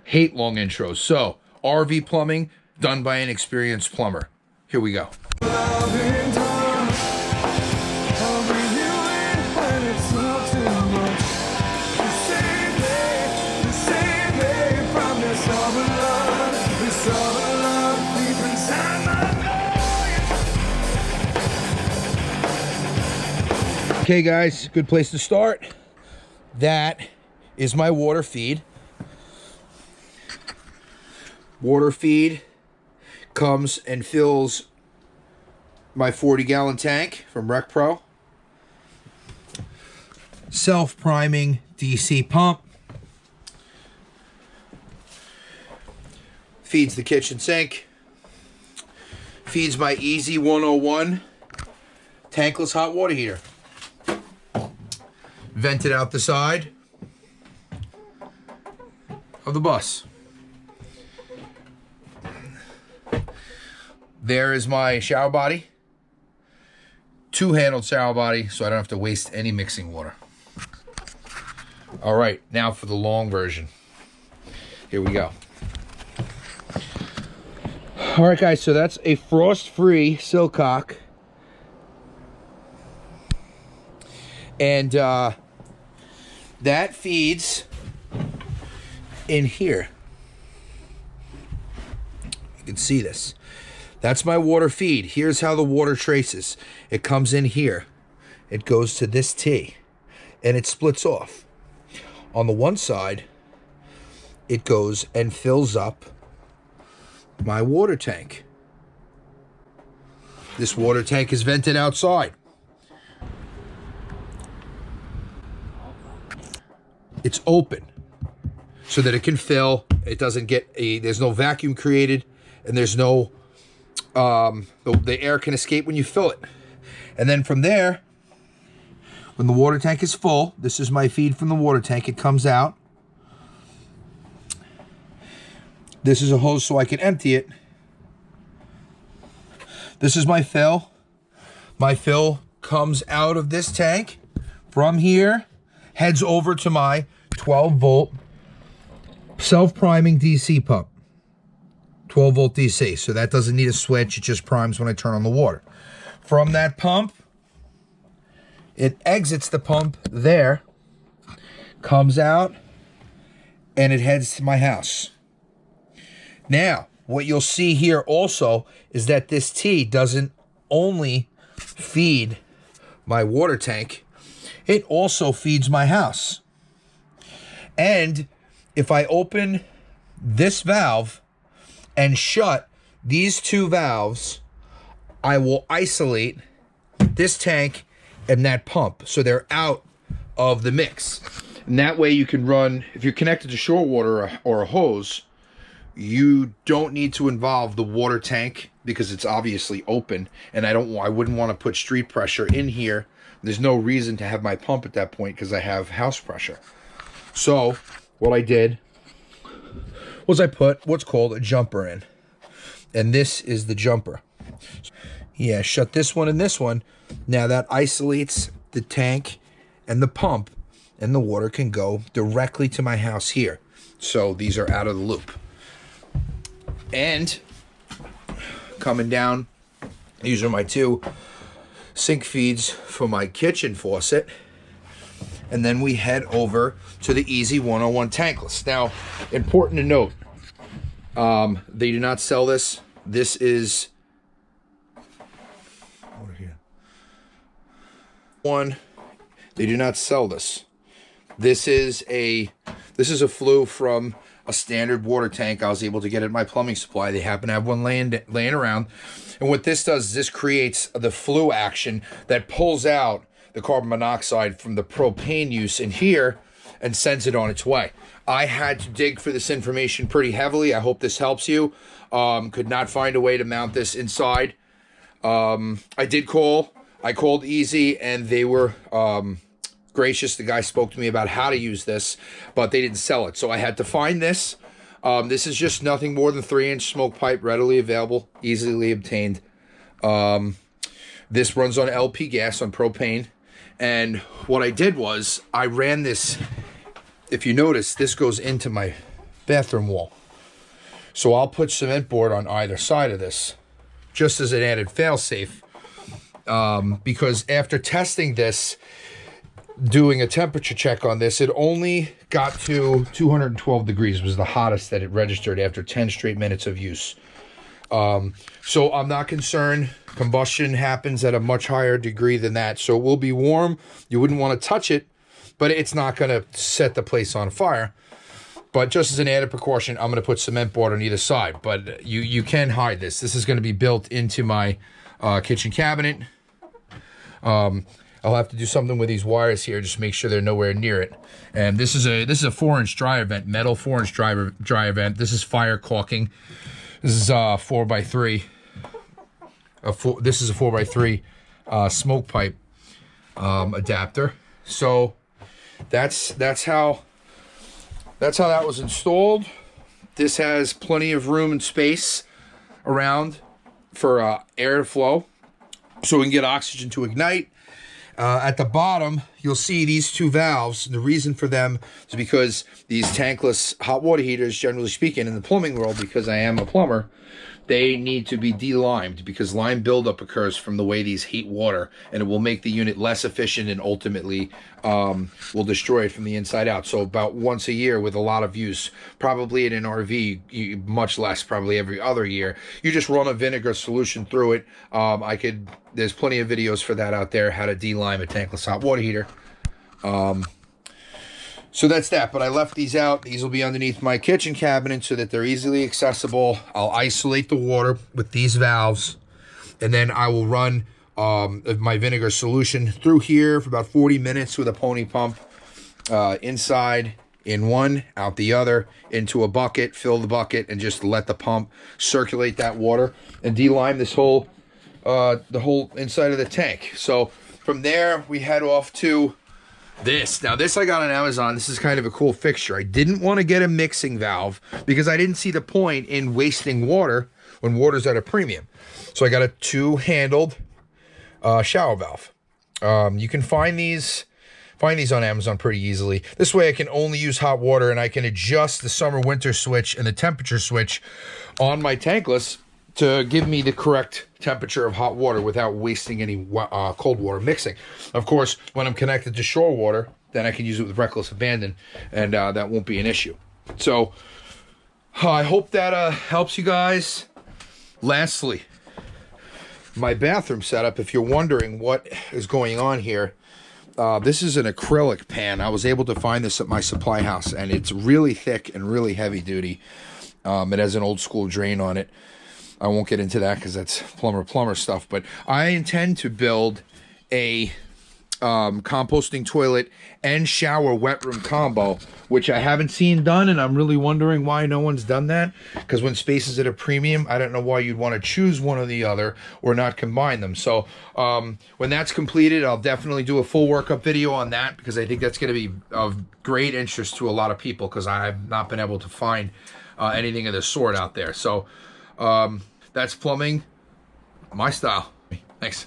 Hate long intros. So, RV plumbing done by an experienced plumber. Here we go. Okay guys, good place to start. That is my water feed. Water feed comes and fills my 40-gallon tank from Rec Pro. Self-priming DC pump. Feeds the kitchen sink. Feeds my EZ-101 tankless hot water heater. Vented out the side of the bus. There is my shower body. Two-handled shower body, so I don't have to waste any mixing water. All right, now for the long version. Here we go. All right, guys, so that's a frost-free Silcock. And that feeds in here. You can see this. That's my water feed. Here's how the water traces. It comes in here. It goes to this T. And it splits off. On the one side, it goes and fills up my water tank. This water tank is vented outside. It's open so that it can fill. It doesn't get there's no vacuum created, and there's no the air can escape when you fill it. And then from there, when the water tank is full, this is my feed from the water tank. It comes out. This is a hose so I can empty it. This is my fill. My fill comes out of this tank from here, heads over to my 12-volt self-priming DC pump. 12-volt DC, so that doesn't need a switch. It just primes when I turn on the water. From that pump, it exits the pump there, comes out, and it heads to my house. Now, what you'll see here also is that this T doesn't only feed my water tank, it also feeds my house. And if I open this valve and shut these two valves, I will isolate this tank and that pump, so they're out of the mix. And that way you can run, if you're connected to shore water or a hose, you don't need to involve the water tank because it's obviously open, and I wouldn't want to put street pressure in here. There's no reason to have my pump at that point because I have house pressure. So what I did was I put what's called a jumper in, and this is the jumper. Yeah, shut this one and this one. Now that isolates the tank and the pump, and the water can go directly to my house here. So these are out of the loop. And coming down, these are my two sink feeds for my kitchen faucet. And then we head over to the EZ-101 tankless. Now, important to note, they do not sell this. This is over here. They do not sell this. This is a flue from a standard water tank I was able to get at my plumbing supply. They happen to have one laying around. And what this does is this creates the flue action that pulls out the carbon monoxide from the propane use in here and sends it on its way. I had to dig for this information pretty heavily. I hope this helps you. Could not find a way to mount this inside. I called Easy, and they were gracious. The guy spoke to me about how to use this, but they didn't sell it. So I had to find this. This is just nothing more than 3-inch smoke pipe, readily available, easily obtained. This runs on LP gas, on propane. And what I did was I ran this, if you notice, this goes into my bathroom wall. So I'll put cement board on either side of this, just as an added fail-safe, because after testing this, doing a temperature check on this, it only got to 212 degrees, was the hottest that it registered after 10 straight minutes of use. So I'm not concerned. Combustion happens at a much higher degree than that. So it will be warm. You wouldn't want to touch it, but it's not going to set the place on fire. But just as an added precaution, I'm going to put cement board on either side. But you can hide this. This is going to be built into my kitchen cabinet. I'll have to do something with these wires here, just make sure they're nowhere near it. And this is a 4-inch dry vent, metal 4-inch dry vent. This is fire caulking. This is 4x3. This is a 4x3 smoke pipe adapter. So that's how that was installed. This has plenty of room and space around for air to flow, so we can get oxygen to ignite. At the bottom, you'll see these two valves. The reason for them is because these tankless hot water heaters, generally speaking, in the plumbing world, because I am a plumber, they need to be de-limed because lime buildup occurs from the way these heat water, and it will make the unit less efficient and ultimately will destroy it from the inside out. So about once a year with a lot of use, probably in an RV, much less, probably every other year, you just run a vinegar solution through it. There's plenty of videos for that out there, how to de-lime a tankless hot water heater. So that's that, but I left these out. These will be underneath my kitchen cabinet so that they're easily accessible. I'll isolate the water with these valves, and then I will run my vinegar solution through here for about 40 minutes with a pony pump. Inside in one, out the other, into a bucket, fill the bucket, and just let the pump circulate that water and de-lime this whole, the whole inside of the tank. So from there, we head off to this. Now this I got on Amazon. This is kind of a cool fixture. I didn't want to get a mixing valve because I didn't see the point in wasting water when water's at a premium. So I got a 2-handled shower valve. You can find these on Amazon pretty easily. This way I can only use hot water, and I can adjust the summer-winter switch and the temperature switch on my tankless to give me the correct temperature of hot water without wasting any cold water mixing. Of course, when I'm connected to shore water, then I can use it with reckless abandon, and that won't be an issue. So I hope that helps you guys. Lastly, my bathroom setup, if you're wondering what is going on here, this is an acrylic pan. I was able to find this at my supply house, and it's really thick and really heavy duty. It has an old school drain on it. I won't get into that because that's plumber stuff, but I intend to build a composting toilet and shower wet room combo, which I haven't seen done, and I'm really wondering why no one's done that, because when space is at a premium, I don't know why you'd want to choose one or the other or not combine them. So when that's completed, I'll definitely do a full workup video on that, because I think that's going to be of great interest to a lot of people, because I've not been able to find anything of this sort out there. So that's plumbing, my style. Thanks.